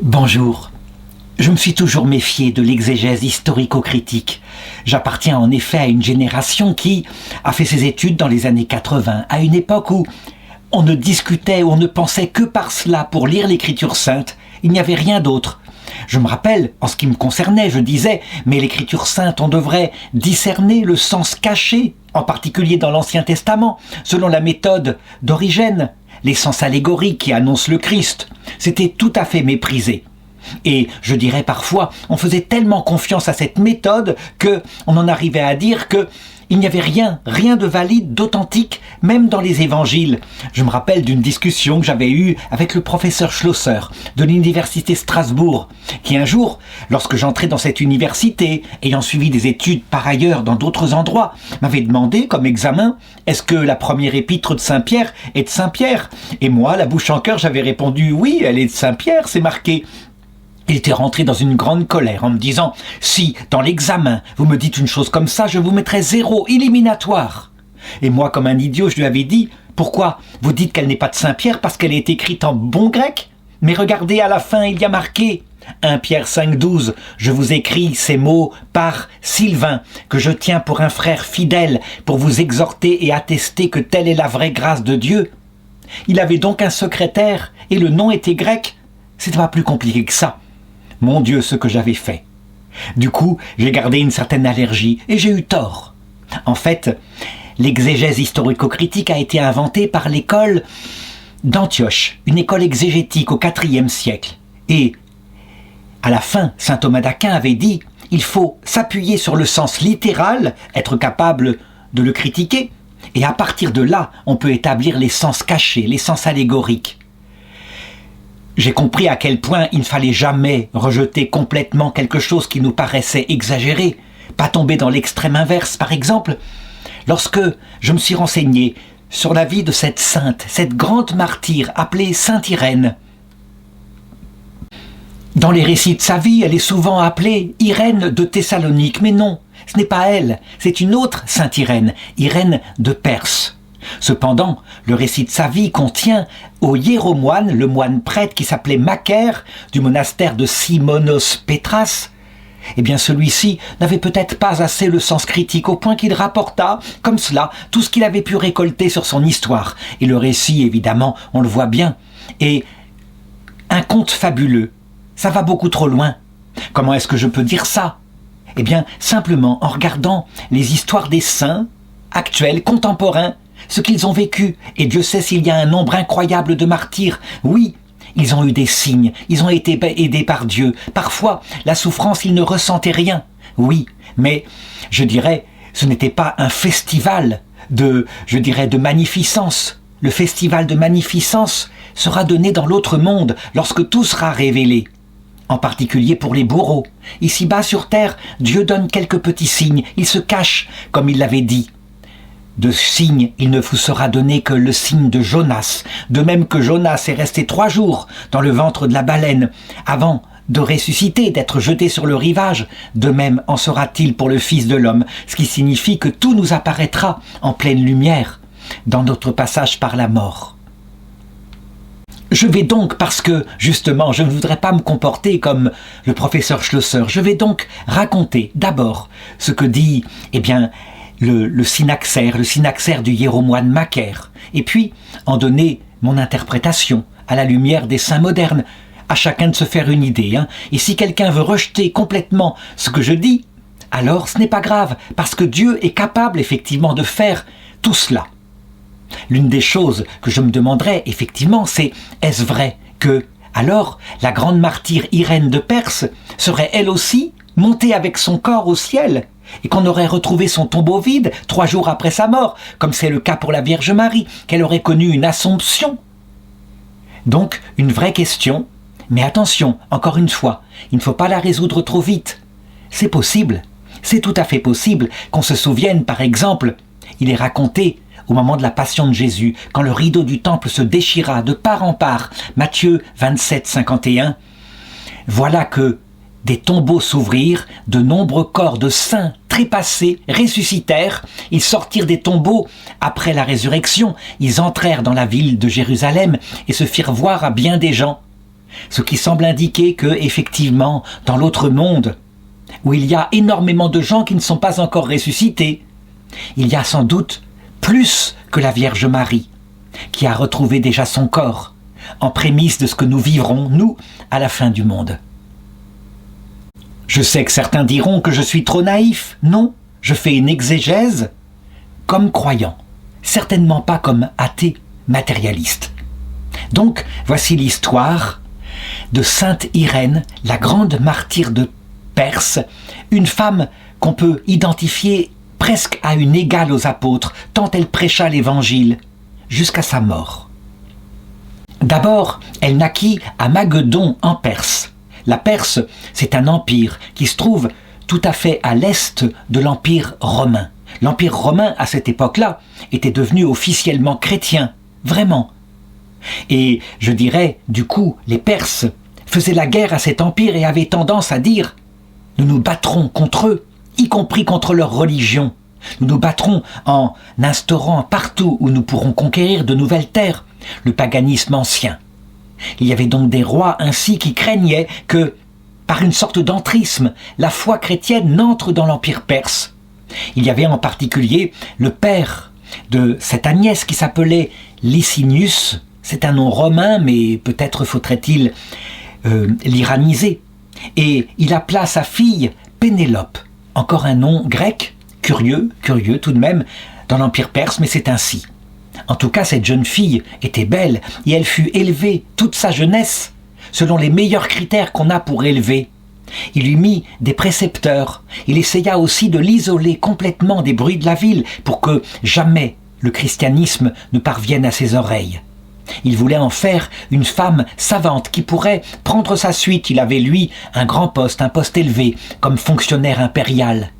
Bonjour. Je me suis toujours méfié de l'exégèse historico-critique. J'appartiens en effet à une génération qui a fait ses études dans les années 80, à une époque où on ne discutait, on ne pensait que par cela pour lire l'Écriture sainte. Il n'y avait rien d'autre. Je me rappelle, en ce qui me concernait, je disais, mais l'Écriture sainte, on devrait discerner le sens caché, en particulier dans l'Ancien Testament, selon la méthode d'Origène, les sens allégoriques qui annoncent le Christ. C'était tout à fait méprisé. Et je dirais parfois, on faisait tellement confiance à cette méthode que on en arrivait à dire que il n'y avait rien de valide, d'authentique, même dans les évangiles. Je me rappelle d'une discussion que j'avais eue avec le professeur Schlosser de l'université Strasbourg, qui un jour, lorsque j'entrais dans cette université, ayant suivi des études par ailleurs dans d'autres endroits, m'avait demandé comme examen, est-ce que la première épître de Saint-Pierre est de Saint-Pierre? Et moi, la bouche en cœur, j'avais répondu, oui, elle est de Saint-Pierre, c'est marqué. Il était rentré dans une grande colère en me disant « Si, dans l'examen, vous me dites une chose comme ça, je vous mettrai 0 éliminatoire. » Et moi, comme un idiot, je lui avais dit « Pourquoi? Vous dites qu'elle n'est pas de Saint-Pierre parce qu'elle est écrite en bon grec? Mais regardez, à la fin, il y a marqué 1 Pierre 5,12 « Je vous écris ces mots par Sylvain, que je tiens pour un frère fidèle, pour vous exhorter et attester que telle est la vraie grâce de Dieu. » Il avait donc un secrétaire et le nom était grec. C'était pas plus compliqué que ça. Mon Dieu, ce que j'avais fait. Du coup, j'ai gardé une certaine allergie et j'ai eu tort. En fait, l'exégèse historico-critique a été inventée par l'école d'Antioche, une école exégétique au IVe siècle. Et à la fin, saint Thomas d'Aquin avait dit « Il faut s'appuyer sur le sens littéral, être capable de le critiquer, et à partir de là, on peut établir les sens cachés, les sens allégoriques. » J'ai compris à quel point il ne fallait jamais rejeter complètement quelque chose qui nous paraissait exagéré, pas tomber dans l'extrême inverse. Par exemple, lorsque je me suis renseigné sur la vie de cette sainte, cette grande martyre appelée Sainte Irène. Dans les récits de sa vie, elle est souvent appelée Irène de Thessalonique, mais non, ce n'est pas elle, c'est une autre Sainte Irène, Irène de Perse. Cependant, le récit de sa vie contient au hiéromoine, le moine prêtre qui s'appelait Macaire, du monastère de Simonos Pétras, eh bien celui-ci n'avait peut-être pas assez le sens critique au point qu'il rapporta, comme cela, tout ce qu'il avait pu récolter sur son histoire. Et le récit, évidemment, on le voit bien, est un conte fabuleux. Ça va beaucoup trop loin. Comment est-ce que je peux dire ça? Eh bien, simplement en regardant les histoires des saints, actuels, contemporains, ce qu'ils ont vécu, et Dieu sait s'il y a un nombre incroyable de martyrs. Oui, ils ont eu des signes, ils ont été aidés par Dieu. Parfois, la souffrance, ils ne ressentaient rien. Oui, mais je dirais, ce n'était pas un festival de magnificence. Le festival de magnificence sera donné dans l'autre monde lorsque tout sera révélé. En particulier pour les bourreaux. Ici-bas sur terre, Dieu donne quelques petits signes, il se cache, comme il l'avait dit. De signe, il ne vous sera donné que le signe de Jonas, de même que Jonas est resté 3 jours dans le ventre de la baleine, avant de ressusciter, d'être jeté sur le rivage, de même en sera-t-il pour le Fils de l'homme, ce qui signifie que tout nous apparaîtra en pleine lumière, dans notre passage par la mort. Je vais donc, parce que, justement, je ne voudrais pas me comporter comme le professeur Schlosser, je vais donc raconter d'abord ce que dit, le synaxaire du hiéromoine Macaire, et puis en donner mon interprétation à la lumière des saints modernes, à chacun de se faire une idée. Et si quelqu'un veut rejeter complètement ce que je dis, alors ce n'est pas grave, parce que Dieu est capable effectivement de faire tout cela. L'une des choses que je me demanderais effectivement, c'est est-ce vrai que, alors, la grande martyre Irène de Perse serait elle aussi montée avec son corps au ciel et qu'on aurait retrouvé son tombeau vide 3 jours après sa mort, comme c'est le cas pour la Vierge Marie, qu'elle aurait connu une assomption. Donc, une vraie question, mais attention, encore une fois, il ne faut pas la résoudre trop vite. C'est possible, c'est tout à fait possible qu'on se souvienne, par exemple, il est raconté au moment de la Passion de Jésus, quand le rideau du temple se déchira de part en part, Matthieu 27, 51, voilà que des tombeaux s'ouvrirent, de nombreux corps de saints trépassés ressuscitèrent, ils sortirent des tombeaux après la résurrection, ils entrèrent dans la ville de Jérusalem et se firent voir à bien des gens. ce qui semble indiquer que, effectivement, dans l'autre monde, où il y a énormément de gens qui ne sont pas encore ressuscités, il y a sans doute plus que la Vierge Marie, qui a retrouvé déjà son corps, en prémisse de ce que nous vivrons, nous, à la fin du monde. Je sais que certains diront que je suis trop naïf. Non, je fais une exégèse comme croyant, certainement pas comme athée matérialiste. Donc, voici l'histoire de Sainte Irène, la grande martyre de Perse, une femme qu'on peut identifier presque à une égale aux apôtres, tant elle prêcha l'Évangile, jusqu'à sa mort. D'abord, elle naquit à Magedon en Perse. La Perse, c'est un empire qui se trouve tout à fait à l'est de l'Empire romain. L'Empire romain, à cette époque-là, était devenu officiellement chrétien, vraiment. Et je dirais, du coup, les Perses faisaient la guerre à cet empire et avaient tendance à dire « Nous nous battrons contre eux, y compris contre leur religion. Nous nous battrons en instaurant partout où nous pourrons conquérir de nouvelles terres le paganisme ancien. » Il y avait donc des rois ainsi qui craignaient que, par une sorte d'entrisme, la foi chrétienne n'entre dans l'Empire perse. Il y avait en particulier le père de cette Agnès qui s'appelait Licinius. C'est un nom romain, mais peut-être faudrait-il l'iraniser. Et il appela sa fille Pénélope, encore un nom grec, curieux tout de même, dans l'Empire perse, mais c'est ainsi. En tout cas, cette jeune fille était belle et elle fut élevée toute sa jeunesse selon les meilleurs critères qu'on a pour élever. Il lui mit des précepteurs. Il essaya aussi de l'isoler complètement des bruits de la ville pour que jamais le christianisme ne parvienne à ses oreilles. Il voulait en faire une femme savante qui pourrait prendre sa suite. Il avait, lui, un grand poste, un poste élevé, comme fonctionnaire impérial.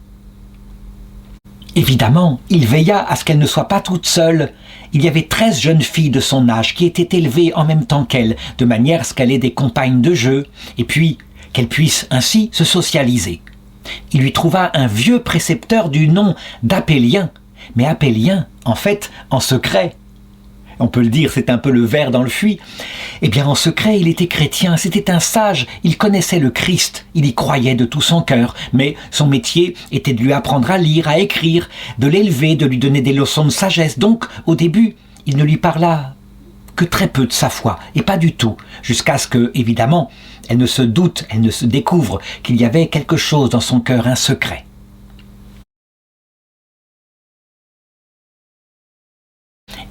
Évidemment, il veilla à ce qu'elle ne soit pas toute seule. Il y avait 13 jeunes filles de son âge qui étaient élevées en même temps qu'elle, de manière à ce qu'elle ait des compagnes de jeu, et puis qu'elle puisse ainsi se socialiser. Il lui trouva un vieux précepteur du nom d'Apélien, mais Apélien, en fait, en secret, on peut le dire, c'est un peu le ver dans le fuit, eh bien en secret il était chrétien, c'était un sage, il connaissait le Christ, il y croyait de tout son cœur, mais son métier était de lui apprendre à lire, à écrire, de l'élever, de lui donner des leçons de sagesse. Donc au début, il ne lui parla que très peu de sa foi, et pas du tout, jusqu'à ce que, évidemment, elle ne se doute, elle ne se découvre qu'il y avait quelque chose dans son cœur, un secret.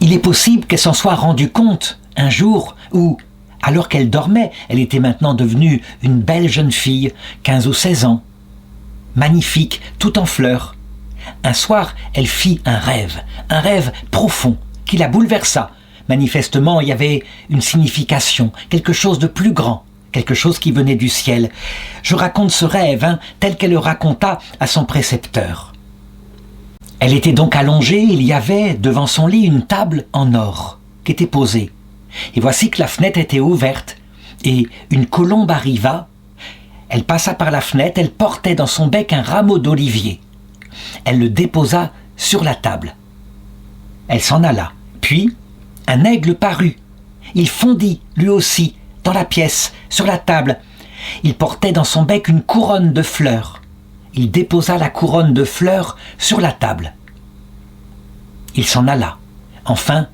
Il est possible qu'elle s'en soit rendue compte un jour où, alors qu'elle dormait, elle était maintenant devenue une belle jeune fille, 15 ou 16 ans, magnifique, tout en fleurs. Un soir, elle fit un rêve profond, qui la bouleversa. Manifestement, il y avait une signification, quelque chose de plus grand, quelque chose qui venait du ciel. Je raconte ce rêve, tel qu'elle le raconta à son précepteur. Elle était donc allongée, il y avait devant son lit une table en or qui était posée. Et voici que la fenêtre était ouverte et une colombe arriva. Elle passa par la fenêtre, elle portait dans son bec un rameau d'olivier. Elle le déposa sur la table. Elle s'en alla. Puis, un aigle parut. Il fondit, lui aussi, dans la pièce, sur la table. Il portait dans son bec une couronne de fleurs. Il déposa la couronne de fleurs sur la table. Il s'en alla. Enfin,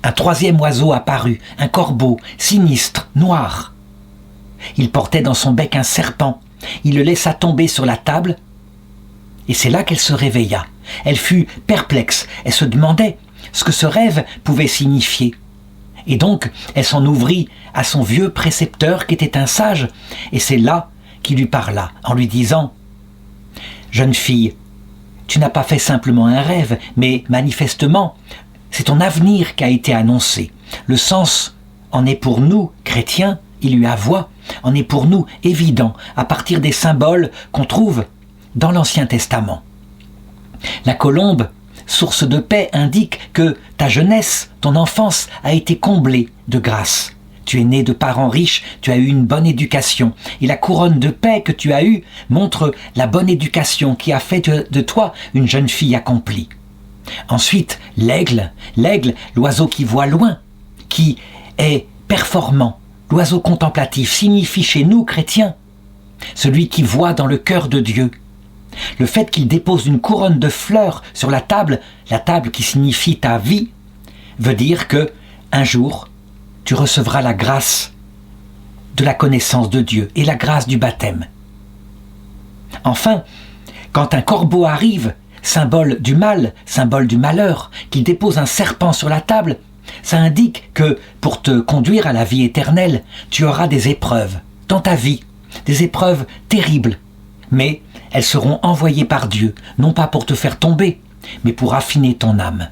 un troisième oiseau apparut, un corbeau, sinistre, noir. Il portait dans son bec un serpent. Il le laissa tomber sur la table, et c'est là qu'elle se réveilla. Elle fut perplexe, elle se demandait ce que ce rêve pouvait signifier. Et donc, elle s'en ouvrit à son vieux précepteur qui était un sage, et c'est là qu'il lui parla, en lui disant « Jeune fille, tu n'as pas fait simplement un rêve, mais manifestement, c'est ton avenir qui a été annoncé. Le sens en est pour nous, chrétiens, il lui a voix, en est pour nous évident, à partir des symboles qu'on trouve dans l'Ancien Testament. La colombe, source de paix, indique que ta jeunesse, ton enfance a été comblée de grâce. Tu es né de parents riches, tu as eu une bonne éducation. Et la couronne de paix que tu as eue montre la bonne éducation qui a fait de toi une jeune fille accomplie. Ensuite, l'aigle, l'oiseau qui voit loin, qui est performant l'oiseau contemplatif signifie chez nous, chrétiens, celui qui voit dans le cœur de Dieu. Le fait qu'il dépose une couronne de fleurs sur la table qui signifie ta vie, veut dire que un jour, tu recevras la grâce de la connaissance de Dieu et la grâce du baptême. Enfin, quand un corbeau arrive, symbole du mal, symbole du malheur, qu'il dépose un serpent sur la table, ça indique que pour te conduire à la vie éternelle, tu auras des épreuves dans ta vie, des épreuves terribles, mais elles seront envoyées par Dieu, non pas pour te faire tomber, mais pour affiner ton âme.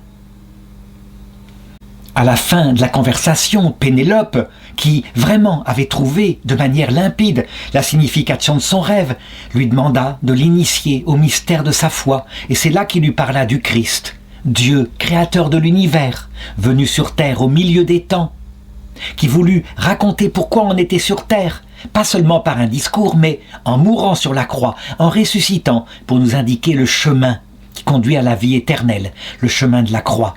À la fin de la conversation, Pénélope, qui vraiment avait trouvé de manière limpide la signification de son rêve, lui demanda de l'initier au mystère de sa foi, et c'est là qu'il lui parla du Christ, Dieu, créateur de l'univers, venu sur terre au milieu des temps, qui voulut raconter pourquoi on était sur terre, pas seulement par un discours, mais en mourant sur la croix, en ressuscitant, pour nous indiquer le chemin qui conduit à la vie éternelle, le chemin de la croix.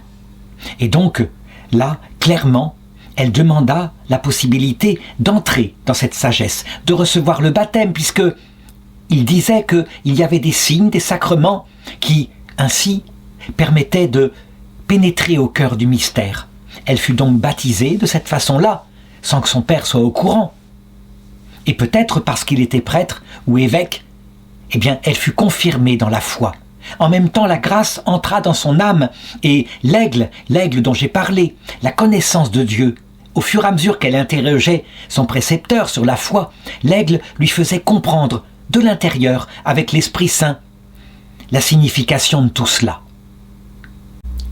Et donc, là, clairement, elle demanda la possibilité d'entrer dans cette sagesse, de recevoir le baptême, puisque il disait qu'il y avait des signes, des sacrements, qui, ainsi, permettaient de pénétrer au cœur du mystère. Elle fut donc baptisée de cette façon-là, sans que son père soit au courant. Et peut-être parce qu'il était prêtre ou évêque, eh bien, elle fut confirmée dans la foi. En même temps, la grâce entra dans son âme et l'aigle dont j'ai parlé, la connaissance de Dieu, au fur et à mesure qu'elle interrogeait son précepteur sur la foi, l'aigle lui faisait comprendre de l'intérieur, avec l'Esprit Saint, la signification de tout cela.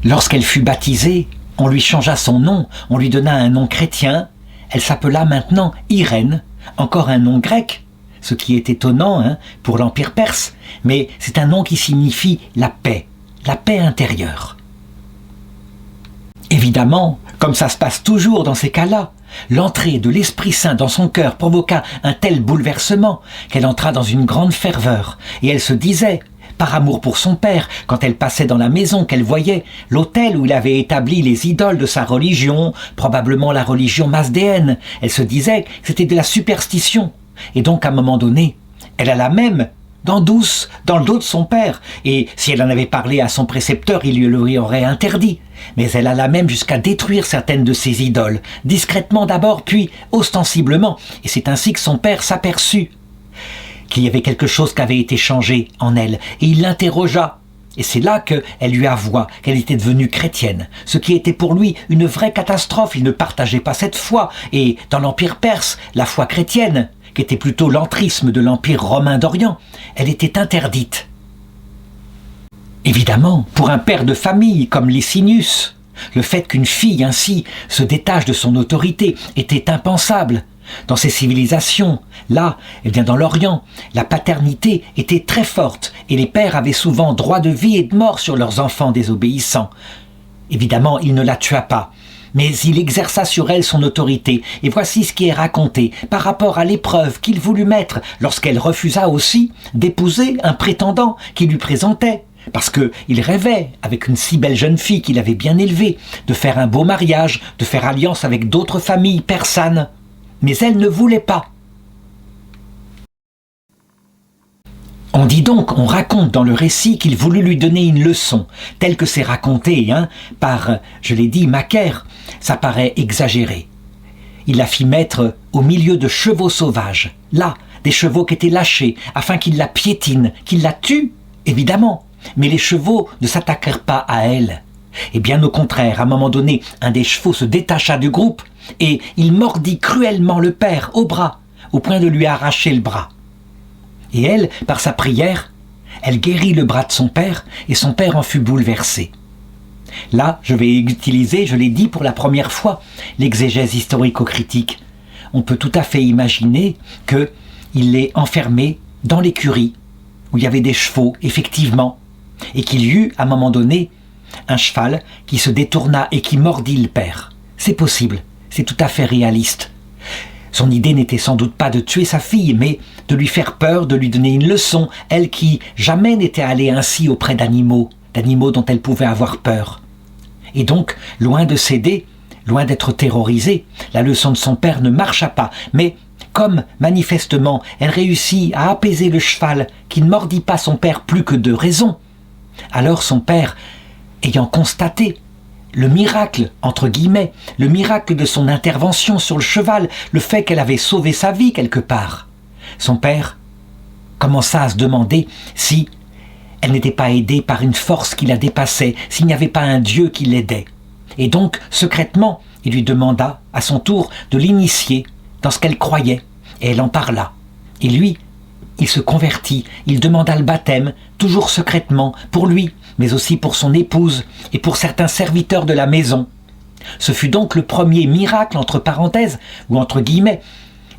Lorsqu'elle fut baptisée, on lui changea son nom, on lui donna un nom chrétien, elle s'appela maintenant Irène, encore un nom grec, ce qui est étonnant pour l'Empire perse, mais c'est un nom qui signifie la paix intérieure. Évidemment, comme ça se passe toujours dans ces cas-là, l'entrée de l'Esprit Saint dans son cœur provoqua un tel bouleversement qu'elle entra dans une grande ferveur, et elle se disait, par amour pour son père, quand elle passait dans la maison qu'elle voyait, l'autel où il avait établi les idoles de sa religion, probablement la religion masdéenne, elle se disait que c'était de la superstition. Et donc, à un moment donné, elle alla même, dans le dos de son père, et si elle en avait parlé à son précepteur, il lui aurait interdit. Mais elle alla même jusqu'à détruire certaines de ses idoles, discrètement d'abord, puis ostensiblement, et c'est ainsi que son père s'aperçut qu'il y avait quelque chose qui avait été changé en elle, et il l'interrogea. Et c'est là qu'elle lui avoua qu'elle était devenue chrétienne, ce qui était pour lui une vraie catastrophe. Il ne partageait pas cette foi, et dans l'Empire perse, la foi chrétienne, qui était plutôt l'entrisme de l'Empire romain d'Orient, elle était interdite. Évidemment, pour un père de famille comme Licinius, le fait qu'une fille ainsi se détache de son autorité était impensable. Dans ces civilisations, là, eh bien dans l'Orient, la paternité était très forte et les pères avaient souvent droit de vie et de mort sur leurs enfants désobéissants. Évidemment, il ne la tua pas, mais il exerça sur elle son autorité, et voici ce qui est raconté par rapport à l'épreuve qu'il voulut mettre lorsqu'elle refusa aussi d'épouser un prétendant qui lui présentait. Parce qu'il rêvait, avec une si belle jeune fille qu'il avait bien élevée, de faire un beau mariage, de faire alliance avec d'autres familles persanes. Mais elle ne voulait pas. On dit donc, on raconte dans le récit qu'il voulut lui donner une leçon, telle que c'est raconté par, je l'ai dit, Macaire. Ça paraît exagéré. Il la fit mettre au milieu de chevaux sauvages, là, des chevaux qui étaient lâchés, afin qu'il la piétine, qu'il la tue, évidemment. Mais les chevaux ne s'attaquèrent pas à elle. Et bien au contraire, à un moment donné, un des chevaux se détacha du groupe et il mordit cruellement le père au bras, au point de lui arracher le bras. Et elle, par sa prière, elle guérit le bras de son père et son père en fut bouleversé. Là, je vais utiliser, je l'ai dit pour la première fois, l'exégèse historico-critique. On peut tout à fait imaginer qu'il l'ait enfermé dans l'écurie, où il y avait des chevaux, effectivement, et qu'il y eut, à un moment donné, un cheval qui se détourna et qui mordit le père. C'est possible, c'est tout à fait réaliste. Son idée n'était sans doute pas de tuer sa fille, mais de lui faire peur, de lui donner une leçon, elle qui jamais n'était allée ainsi auprès d'animaux dont elle pouvait avoir peur. Et donc, loin de céder, loin d'être terrorisée, la leçon de son père ne marcha pas, mais comme, manifestement, elle réussit à apaiser le cheval qui ne mordit pas son père plus que de raison, alors son père, ayant constaté le miracle, entre guillemets, le miracle de son intervention sur le cheval, le fait qu'elle avait sauvé sa vie quelque part, son père commença à se demander si elle n'était pas aidée par une force qui la dépassait, s'il n'y avait pas un Dieu qui l'aidait. Et donc, secrètement, il lui demanda, à son tour, de l'initier dans ce qu'elle croyait, et elle en parla. Et lui, il se convertit, il demanda le baptême, toujours secrètement, pour lui, mais aussi pour son épouse et pour certains serviteurs de la maison. Ce fut donc le premier miracle, entre parenthèses, ou entre guillemets,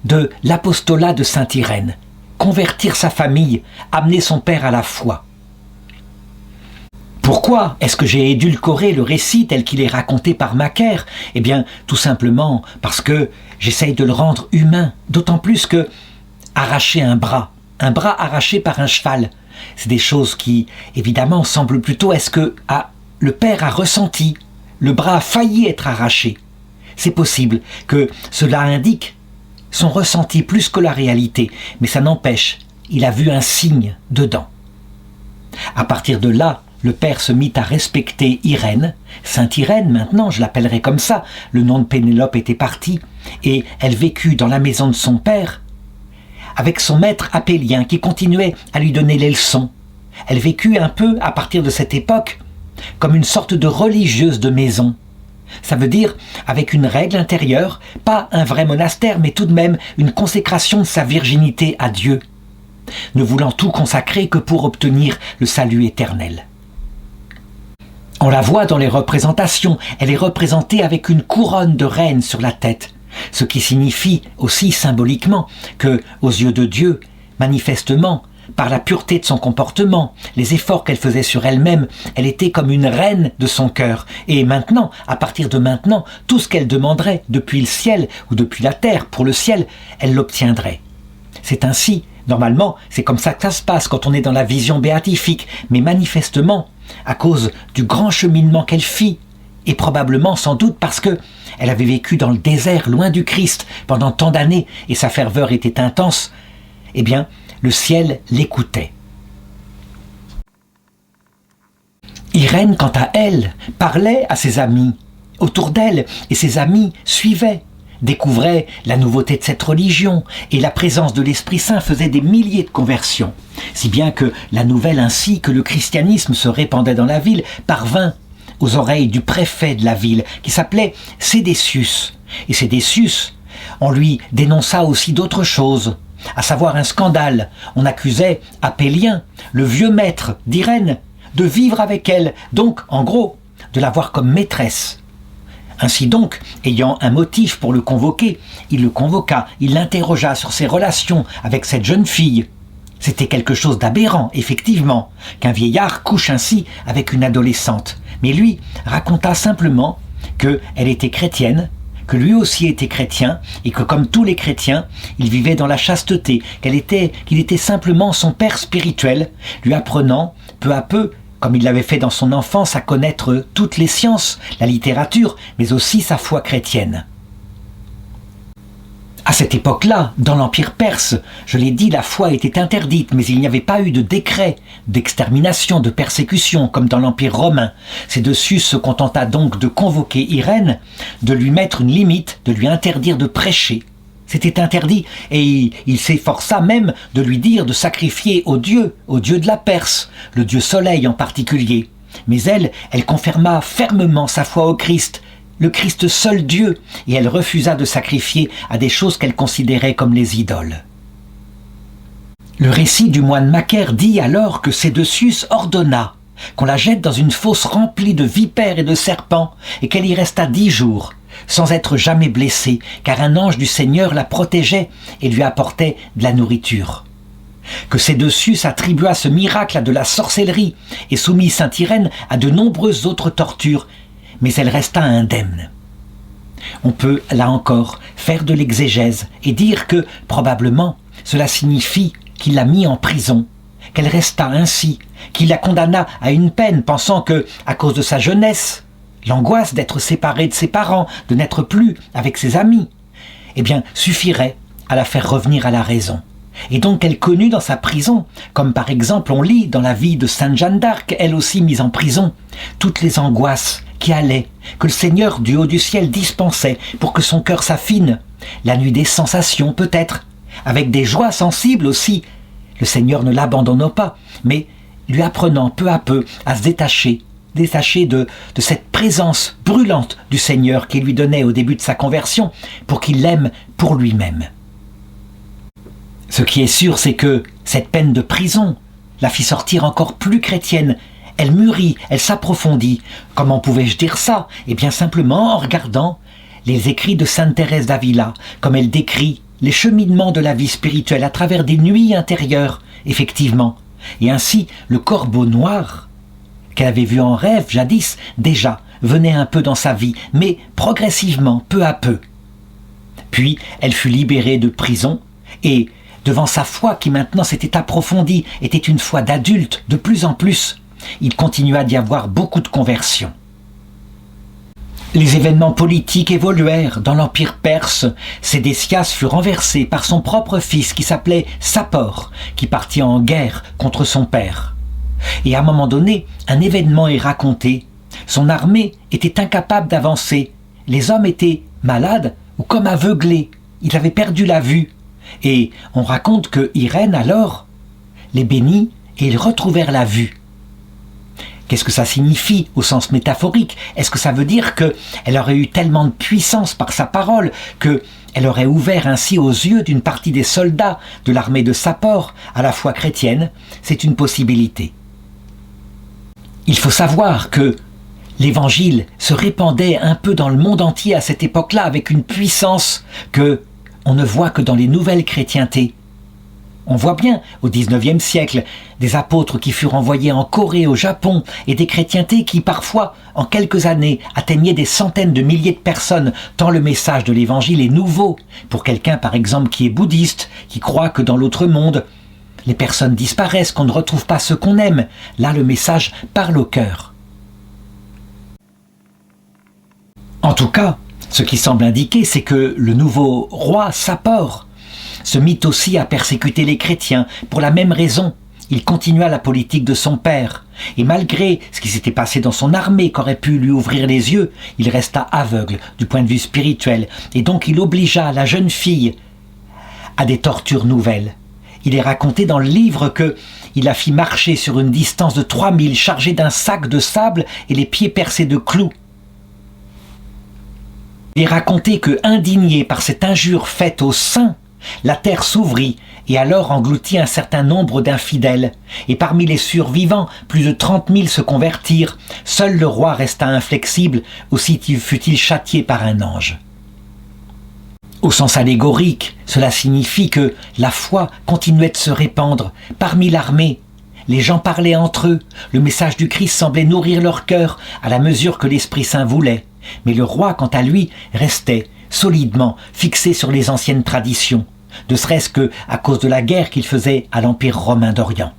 de l'apostolat de Sainte Irène. Convertir sa famille, amener son père à la foi. Pourquoi est-ce que j'ai édulcoré le récit tel qu'il est raconté par Macaire ? Eh bien, tout simplement parce que j'essaye de le rendre humain, d'autant plus que arracher un bras arraché par un cheval, c'est des choses qui, évidemment, semblent plutôt est-ce que le père a ressenti, le bras a failli être arraché. C'est possible que cela indique son ressenti plus que la réalité, mais ça n'empêche, il a vu un signe dedans. À partir de là, le père se mit à respecter Irène, Sainte Irène maintenant, je l'appellerai comme ça, le nom de Pénélope était parti, et elle vécut dans la maison de son père, avec son maître Apélien qui continuait à lui donner les leçons. Elle vécut un peu, à partir de cette époque, comme une sorte de religieuse de maison. Ça veut dire avec une règle intérieure, pas un vrai monastère, mais tout de même une consécration de sa virginité à Dieu, ne voulant tout consacrer que pour obtenir le salut éternel. On la voit dans les représentations, elle est représentée avec une couronne de reine sur la tête, ce qui signifie aussi symboliquement que, aux yeux de Dieu, manifestement, par la pureté de son comportement, les efforts qu'elle faisait sur elle-même, elle était comme une reine de son cœur. Et maintenant, à partir de maintenant, tout ce qu'elle demanderait depuis le ciel ou depuis la terre pour le ciel, elle l'obtiendrait. C'est ainsi, normalement, c'est comme ça que ça se passe quand on est dans la vision béatifique. Mais manifestement, à cause du grand cheminement qu'elle fit, et probablement sans doute parce que elle avait vécu dans le désert loin du Christ pendant tant d'années et sa ferveur était intense, eh bien, le ciel l'écoutait. Irène, quant à elle, parlait à ses amis autour d'elle et ses amis suivaient, découvraient la nouveauté de cette religion et la présence de l'Esprit Saint faisait des milliers de conversions, si bien que la nouvelle ainsi que le christianisme se répandait dans la ville parvint aux oreilles du préfet de la ville qui s'appelait Sédécius. Et Sédécius, on lui dénonça aussi d'autres choses, à savoir un scandale. On accusait Apélien, le vieux maître d'Irène, de vivre avec elle, donc, en gros, de l'avoir comme maîtresse. Ainsi donc, ayant un motif pour le convoquer, il le convoqua, il l'interrogea sur ses relations avec cette jeune fille. C'était quelque chose d'aberrant, effectivement, qu'un vieillard couche ainsi avec une adolescente. Mais lui raconta simplement qu'elle était chrétienne, que lui aussi était chrétien, et que comme tous les chrétiens, il vivait dans la chasteté, qu'il était simplement son père spirituel, lui apprenant peu à peu, comme il l'avait fait dans son enfance, à connaître toutes les sciences, la littérature, mais aussi sa foi chrétienne. À cette époque-là, dans l'Empire perse, je l'ai dit, la foi était interdite, mais il n'y avait pas eu de décret d'extermination, de persécution, comme dans l'Empire romain. Sédécius se contenta donc de convoquer Irène, de lui mettre une limite, de lui interdire de prêcher. C'était interdit, et il s'efforça même de lui dire de sacrifier au dieu de la Perse, le dieu soleil en particulier. Mais elle confirma fermement sa foi au Christ, le Christ seul Dieu, et elle refusa de sacrifier à des choses qu'elle considérait comme les idoles. Le récit du moine Macaire dit alors que Sédécius ordonna qu'on la jette dans une fosse remplie de vipères et de serpents, et qu'elle y resta 10 jours, sans être jamais blessée, car un ange du Seigneur la protégeait et lui apportait de la nourriture. Que Sédécius attribua ce miracle à de la sorcellerie et soumit Sainte Irène à de nombreuses autres tortures, mais elle resta indemne. On peut, là encore, faire de l'exégèse et dire que, probablement, cela signifie qu'il l'a mis en prison, qu'elle resta ainsi, qu'il la condamna à une peine, pensant que, à cause de sa jeunesse, l'angoisse d'être séparée de ses parents, de n'être plus avec ses amis, eh bien, suffirait à la faire revenir à la raison. Et donc elle connut dans sa prison, comme par exemple on lit dans la vie de Sainte Jeanne d'Arc, elle aussi mise en prison, toutes les angoisses qui allaient, que le Seigneur du haut du ciel dispensait pour que son cœur s'affine, la nuit des sensations peut-être, avec des joies sensibles aussi. Le Seigneur ne l'abandonna pas, mais lui apprenant peu à peu à se détacher de cette présence brûlante du Seigneur qu'il lui donnait au début de sa conversion, pour qu'il l'aime pour lui-même. Ce qui est sûr, c'est que cette peine de prison la fit sortir encore plus chrétienne. Elle mûrit, elle s'approfondit. Comment pouvais-je dire ça? Eh bien simplement en regardant les écrits de Sainte Thérèse d'Avila, comme elle décrit les cheminements de la vie spirituelle à travers des nuits intérieures, effectivement. Et ainsi, le corbeau noir, qu'elle avait vu en rêve jadis, déjà venait un peu dans sa vie, mais progressivement, peu à peu. Puis, elle fut libérée de prison, et devant sa foi qui maintenant s'était approfondie, était une foi d'adulte de plus en plus, il continua d'y avoir beaucoup de conversions. Les événements politiques évoluèrent. Dans l'Empire perse, Sédécias fut renversé par son propre fils qui s'appelait Sapor, qui partit en guerre contre son père. Et à un moment donné, un événement est raconté. Son armée était incapable d'avancer. Les hommes étaient malades ou comme aveuglés. Ils avaient perdu la vue. Et on raconte que Irène, alors, les bénit et ils retrouvèrent la vue. Qu'est-ce que ça signifie au sens métaphorique? Est-ce que ça veut dire qu'elle aurait eu tellement de puissance par sa parole qu'elle aurait ouvert ainsi aux yeux d'une partie des soldats de l'armée de Sapor à la foi chrétienne? C'est une possibilité. Il faut savoir que l'évangile se répandait un peu dans le monde entier à cette époque-là avec une puissance que on ne voit que dans les nouvelles chrétientés. On voit bien, au XIXe siècle, des apôtres qui furent envoyés en Corée, au Japon, et des chrétientés qui, parfois, en quelques années, atteignaient des centaines de milliers de personnes, tant le message de l'Évangile est nouveau. Pour quelqu'un, par exemple, qui est bouddhiste, qui croit que dans l'autre monde, les personnes disparaissent, qu'on ne retrouve pas ce qu'on aime. Là, le message parle au cœur. En tout cas, ce qui semble indiquer, c'est que le nouveau roi Sapor se mit aussi à persécuter les chrétiens pour la même raison. Il continua la politique de son père. Et malgré ce qui s'était passé dans son armée, qu'aurait pu lui ouvrir les yeux, il resta aveugle du point de vue spirituel. Et donc il obligea la jeune fille à des tortures nouvelles. Il est raconté dans le livre qu'il la fit marcher sur une distance de 3000 chargée d'un sac de sable et les pieds percés de clous. Il est raconté que, indigné par cette injure faite aux saints, la terre s'ouvrit et alors engloutit un certain nombre d'infidèles. Et parmi les survivants, plus de 30 000 se convertirent. Seul le roi resta inflexible, aussi fut-il châtié par un ange. Au sens allégorique, cela signifie que la foi continuait de se répandre parmi l'armée. Les gens parlaient entre eux. Le message du Christ semblait nourrir leur cœur à la mesure que l'Esprit Saint voulait. Mais le roi, quant à lui, restait solidement fixé sur les anciennes traditions, ne serait-ce que à cause de la guerre qu'il faisait à l'Empire romain d'Orient.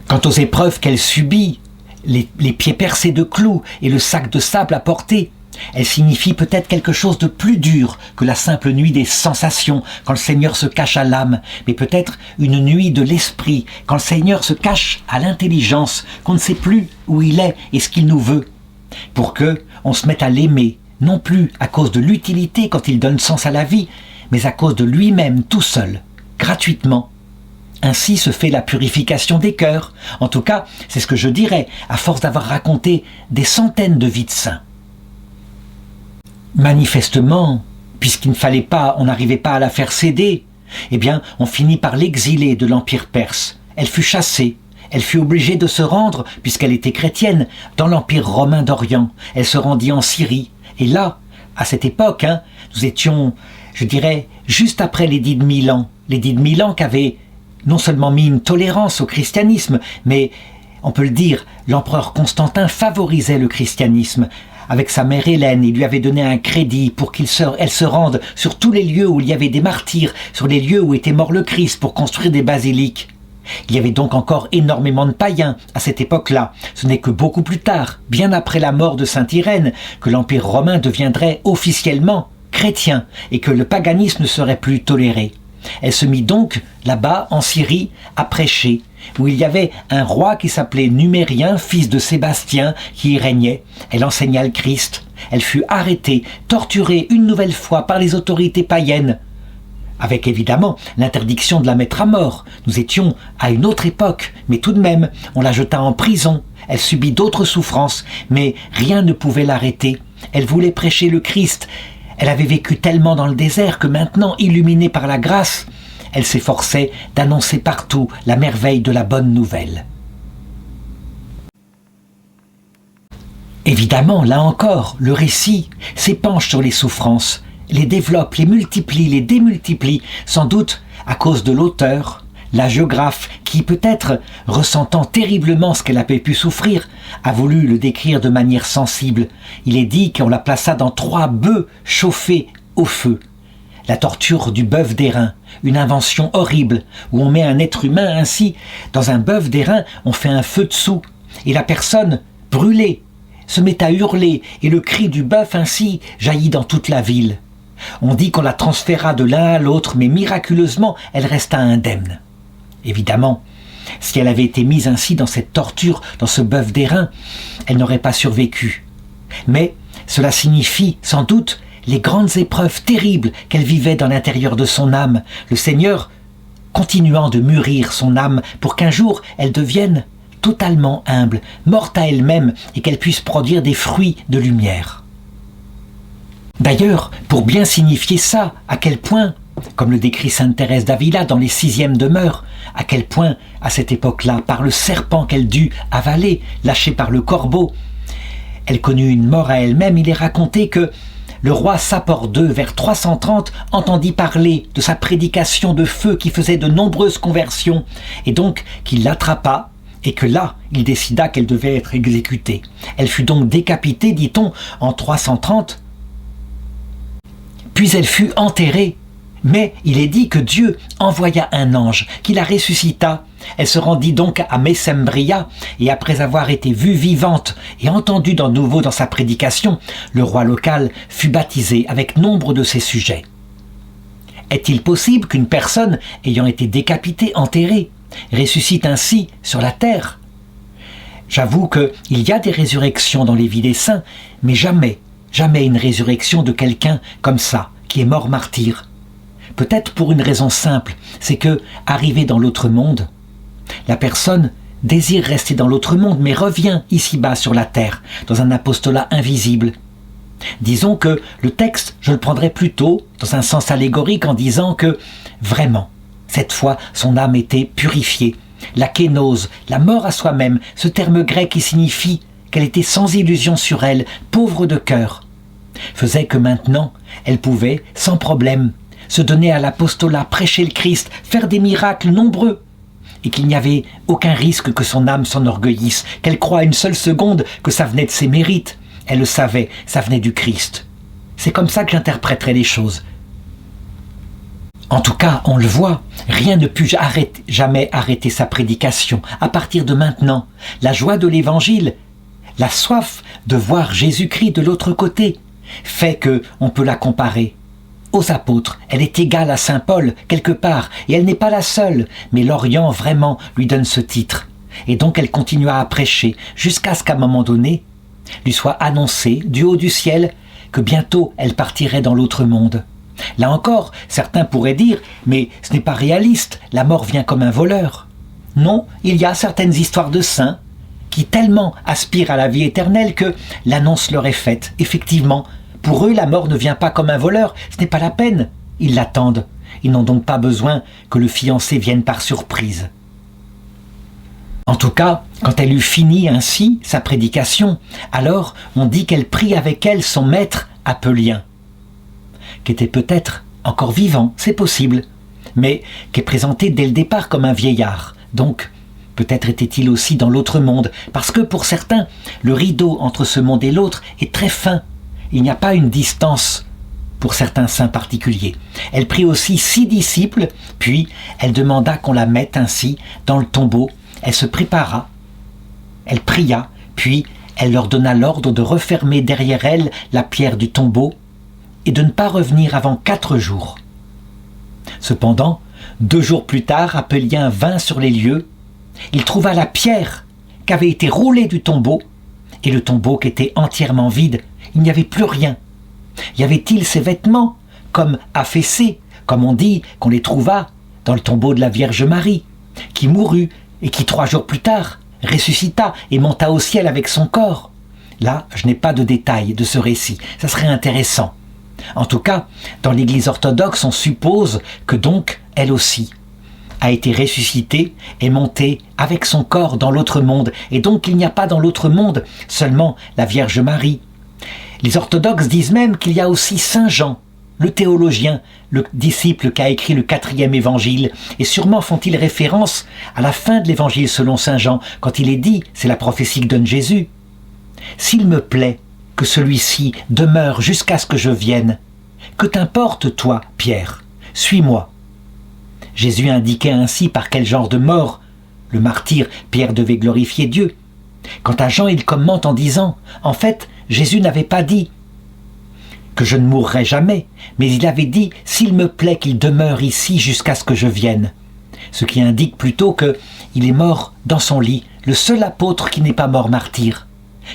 Quant aux épreuves qu'elle subit, les pieds percés de clous et le sac de sable à porter, elles signifient peut-être quelque chose de plus dur que la simple nuit des sensations, quand le Seigneur se cache à l'âme, mais peut-être une nuit de l'esprit, quand le Seigneur se cache à l'intelligence, qu'on ne sait plus où il est et ce qu'il nous veut, pour que on se mette à l'aimer, non plus à cause de l'utilité quand il donne sens à la vie, mais à cause de lui-même tout seul, gratuitement. Ainsi se fait la purification des cœurs. En tout cas, c'est ce que je dirais, à force d'avoir raconté des centaines de vies de saints. Manifestement, puisqu'il ne fallait pas, on n'arrivait pas à la faire céder, eh bien, on finit par l'exiler de l'Empire perse. Elle fut chassée. Elle fut obligée de se rendre, puisqu'elle était chrétienne, dans l'Empire romain d'Orient. Elle se rendit en Syrie. Et là, à cette époque, nous étions, je dirais, juste après l'édit de Milan. L'édit de Milan qui avait non seulement mis une tolérance au christianisme, mais, on peut le dire, l'empereur Constantin favorisait le christianisme. Avec sa mère Hélène, il lui avait donné un crédit pour qu'elle se rende sur tous les lieux où il y avait des martyrs, sur les lieux où était mort le Christ pour construire des basiliques. Il y avait donc encore énormément de païens à cette époque-là. Ce n'est que beaucoup plus tard, bien après la mort de sainte Irène, que l'Empire romain deviendrait officiellement chrétien et que le paganisme ne serait plus toléré. Elle se mit donc là-bas, en Syrie, à prêcher, où il y avait un roi qui s'appelait Numérien, fils de Sébastien, qui y régnait. Elle enseigna le Christ. Elle fut arrêtée, torturée une nouvelle fois par les autorités païennes, avec évidemment l'interdiction de la mettre à mort. Nous étions à une autre époque, mais tout de même, on la jeta en prison. Elle subit d'autres souffrances, mais rien ne pouvait l'arrêter. Elle voulait prêcher le Christ. Elle avait vécu tellement dans le désert que maintenant, illuminée par la grâce, elle s'efforçait d'annoncer partout la merveille de la bonne nouvelle. Évidemment, là encore, le récit s'épanche sur les souffrances, les développe, les multiplie, les démultiplie, sans doute à cause de l'auteur, la géographe, qui peut-être, ressentant terriblement ce qu'elle avait pu souffrir, a voulu le décrire de manière sensible. Il est dit qu'on la plaça dans 3 bœufs chauffés au feu. La torture du bœuf d'airain, une invention horrible, où on met un être humain ainsi. Dans un bœuf d'airain, on fait un feu dessous, et la personne, brûlée, se met à hurler, et le cri du bœuf ainsi jaillit dans toute la ville. On dit qu'on la transféra de l'un à l'autre, mais miraculeusement, elle resta indemne. Évidemment, si elle avait été mise ainsi dans cette torture, dans ce bœuf d'airain, elle n'aurait pas survécu. Mais cela signifie, sans doute, les grandes épreuves terribles qu'elle vivait dans l'intérieur de son âme, le Seigneur continuant de mûrir son âme pour qu'un jour elle devienne totalement humble, morte à elle-même et qu'elle puisse produire des fruits de lumière. D'ailleurs, pour bien signifier ça, à quel point, comme le décrit sainte Thérèse d'Avila dans les 6e demeures, à quel point, à cette époque-là, par le serpent qu'elle dut avaler, lâché par le corbeau, elle connut une mort à elle-même. Il est raconté que le roi Sapor II, vers 330, entendit parler de sa prédication de feu qui faisait de nombreuses conversions, et donc qu'il l'attrapa, et que là, il décida qu'elle devait être exécutée. Elle fut donc décapitée, dit-on, en 330, puis elle fut enterrée. Mais il est dit que Dieu envoya un ange qui la ressuscita. Elle se rendit donc à Mesembria, et après avoir été vue vivante et entendue de nouveau dans sa prédication, le roi local fut baptisé avec nombre de ses sujets. Est-il possible qu'une personne ayant été décapitée, enterrée, ressuscite ainsi sur la terre? J'avoue qu'il y a des résurrections dans les vies des saints, mais jamais une résurrection de quelqu'un comme ça, qui est mort martyr. Peut-être pour une raison simple, c'est que, arrivé dans l'autre monde, la personne désire rester dans l'autre monde, mais revient ici-bas sur la terre, dans un apostolat invisible. Disons que le texte, je le prendrais plutôt dans un sens allégorique en disant que, vraiment, cette fois, son âme était purifiée. La kénose, la mort à soi-même, ce terme grec qui signifie qu'elle était sans illusion sur elle, pauvre de cœur, faisait que maintenant, elle pouvait, sans problème, se donner à l'apostolat, prêcher le Christ, faire des miracles nombreux, et qu'il n'y avait aucun risque que son âme s'enorgueillisse, qu'elle croie une seule seconde que ça venait de ses mérites. Elle le savait, ça venait du Christ. C'est comme ça que j'interpréterai les choses. En tout cas, on le voit, rien ne put jamais arrêter sa prédication. À partir de maintenant, la joie de l'Évangile, la soif de voir Jésus-Christ de l'autre côté, fait qu'on peut la comparer aux apôtres. Elle est égale à saint Paul, quelque part, et elle n'est pas la seule, mais l'Orient vraiment lui donne ce titre. Et donc elle continua à prêcher, jusqu'à ce qu'à un moment donné, lui soit annoncé, du haut du ciel, que bientôt elle partirait dans l'autre monde. Là encore, certains pourraient dire, mais ce n'est pas réaliste, la mort vient comme un voleur. Non, il y a certaines histoires de saints qui tellement aspirent à la vie éternelle que l'annonce leur est faite. Effectivement, pour eux, la mort ne vient pas comme un voleur, ce n'est pas la peine. Ils l'attendent. Ils n'ont donc pas besoin que le fiancé vienne par surprise. En tout cas, quand elle eut fini ainsi sa prédication, alors on dit qu'elle prit avec elle son maître Apellien, qui était peut-être encore vivant, c'est possible, mais qui est présenté dès le départ comme un vieillard. Donc, peut-être était-il aussi dans l'autre monde, parce que pour certains, le rideau entre ce monde et l'autre est très fin. Il n'y a pas une distance pour certains saints particuliers. Elle prit aussi 6 disciples, puis elle demanda qu'on la mette ainsi dans le tombeau. Elle se prépara, elle pria, puis elle leur donna l'ordre de refermer derrière elle la pierre du tombeau et de ne pas revenir avant 4 jours. Cependant, 2 jours plus tard, Apélien vint sur les lieux. Il trouva la pierre qu'avait été roulée du tombeau et le tombeau qui était entièrement vide. Il n'y avait plus rien. Y avait-il ses vêtements, comme affaissés, comme on dit qu'on les trouva dans le tombeau de la Vierge Marie, qui mourut et qui 3 jours plus tard ressuscita et monta au ciel avec son corps? Là, je n'ai pas de détails de ce récit. Ça serait intéressant. En tout cas, dans l'Église orthodoxe, on suppose que donc, elle aussi, a été ressuscitée et montée avec son corps dans l'autre monde. Et donc, il n'y a pas dans l'autre monde seulement la Vierge Marie. Les orthodoxes disent même qu'il y a aussi Saint Jean, le théologien, le disciple qui a écrit le 4e évangile. Et sûrement font-ils référence à la fin de l'évangile selon Saint Jean, quand il est dit, c'est la prophétie que donne Jésus: « S'il me plaît que celui-ci demeure jusqu'à ce que je vienne, que t'importe, toi, Pierre, suis-moi. » Jésus indiquait ainsi par quel genre de mort le martyr Pierre devait glorifier Dieu. Quant à Jean, il commente en disant, en fait, Jésus n'avait pas dit que je ne mourrai jamais, mais il avait dit « s'il me plaît qu'il demeure ici jusqu'à ce que je vienne », ce qui indique plutôt qu'il est mort dans son lit, le seul apôtre qui n'est pas mort martyr,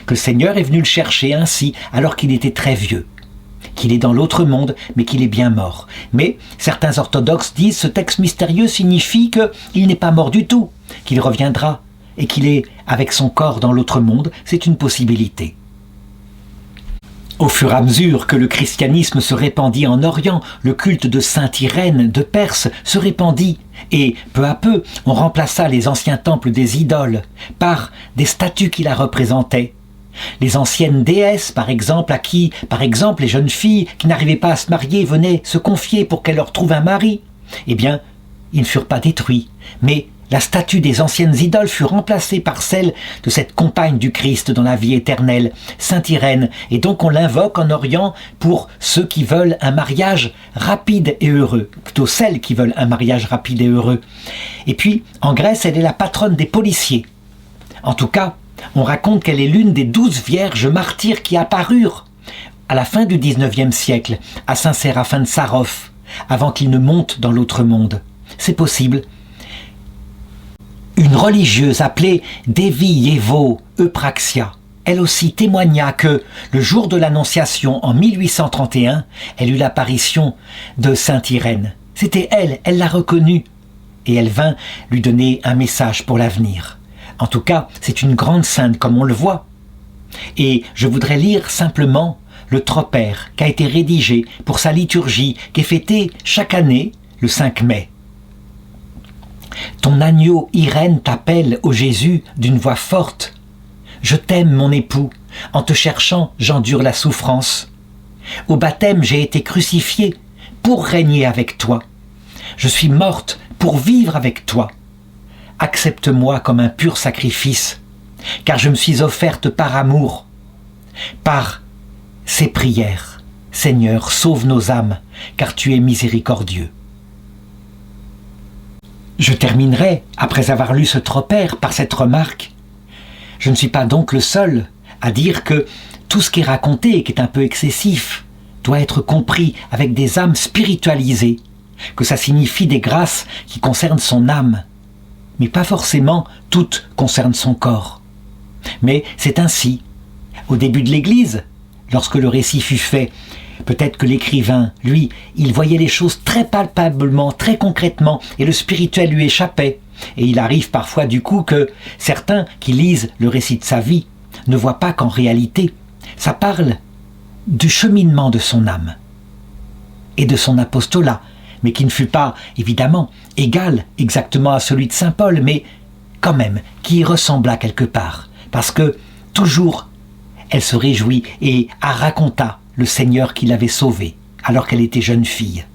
que le Seigneur est venu le chercher ainsi alors qu'il était très vieux, qu'il est dans l'autre monde, mais qu'il est bien mort. Mais certains orthodoxes disent ce texte mystérieux signifie qu'il n'est pas mort du tout, qu'il reviendra et qu'il est avec son corps dans l'autre monde. C'est une possibilité. Au fur et à mesure que le christianisme se répandit en Orient, le culte de Sainte Irène de Perse se répandit et peu à peu on remplaça les anciens temples des idoles par des statues qui la représentaient. Les anciennes déesses, par exemple, à qui, par exemple, les jeunes filles qui n'arrivaient pas à se marier venaient se confier pour qu'elle leur trouve un mari, eh bien, ils ne furent pas détruits, mais la statue des anciennes idoles fut remplacée par celle de cette compagne du Christ dans la vie éternelle, Sainte Irène, et donc on l'invoque en Orient pour ceux qui veulent un mariage rapide et heureux, plutôt celles qui veulent un mariage rapide et heureux. Et puis, en Grèce, elle est la patronne des policiers. En tout cas, on raconte qu'elle est l'une des 12 vierges martyrs qui apparurent à la fin du XIXe siècle à Saint-Séraphin de Sarov, avant qu'il ne monte dans l'autre monde. C'est possible. Une religieuse appelée Devi Yevo Eupraxia, elle aussi témoigna que, le jour de l'Annonciation en 1831, elle eut l'apparition de Sainte Irène. C'était elle, elle l'a reconnue, et elle vint lui donner un message pour l'avenir. En tout cas, c'est une grande sainte comme on le voit. Et je voudrais lire simplement le tropère qui a été rédigé pour sa liturgie, qui est fêtée chaque année le 5 mai. Ton agneau Irène t'appelle, ô Jésus, d'une voix forte. Je t'aime, mon époux, en te cherchant, j'endure la souffrance. Au baptême, j'ai été crucifiée pour régner avec toi. Je suis morte pour vivre avec toi. Accepte-moi comme un pur sacrifice, car je me suis offerte par amour. Par ces prières, Seigneur, sauve nos âmes, car tu es miséricordieux. Je terminerai, après avoir lu ce tropère, par cette remarque. Je ne suis pas donc le seul à dire que tout ce qui est raconté et qui est un peu excessif doit être compris avec des âmes spiritualisées, que ça signifie des grâces qui concernent son âme, mais pas forcément toutes concernent son corps. Mais c'est ainsi. Au début de l'Église, lorsque le récit fut fait, peut-être que l'écrivain, lui, il voyait les choses très palpablement, très concrètement, et le spirituel lui échappait. Et il arrive parfois du coup que certains qui lisent le récit de sa vie ne voient pas qu'en réalité, ça parle du cheminement de son âme et de son apostolat, mais qui ne fut pas, évidemment, égal exactement à celui de saint Paul, mais quand même, qui y ressembla quelque part, parce que toujours, elle se réjouit et raconta le Seigneur qui l'avait sauvée, alors qu'elle était jeune fille.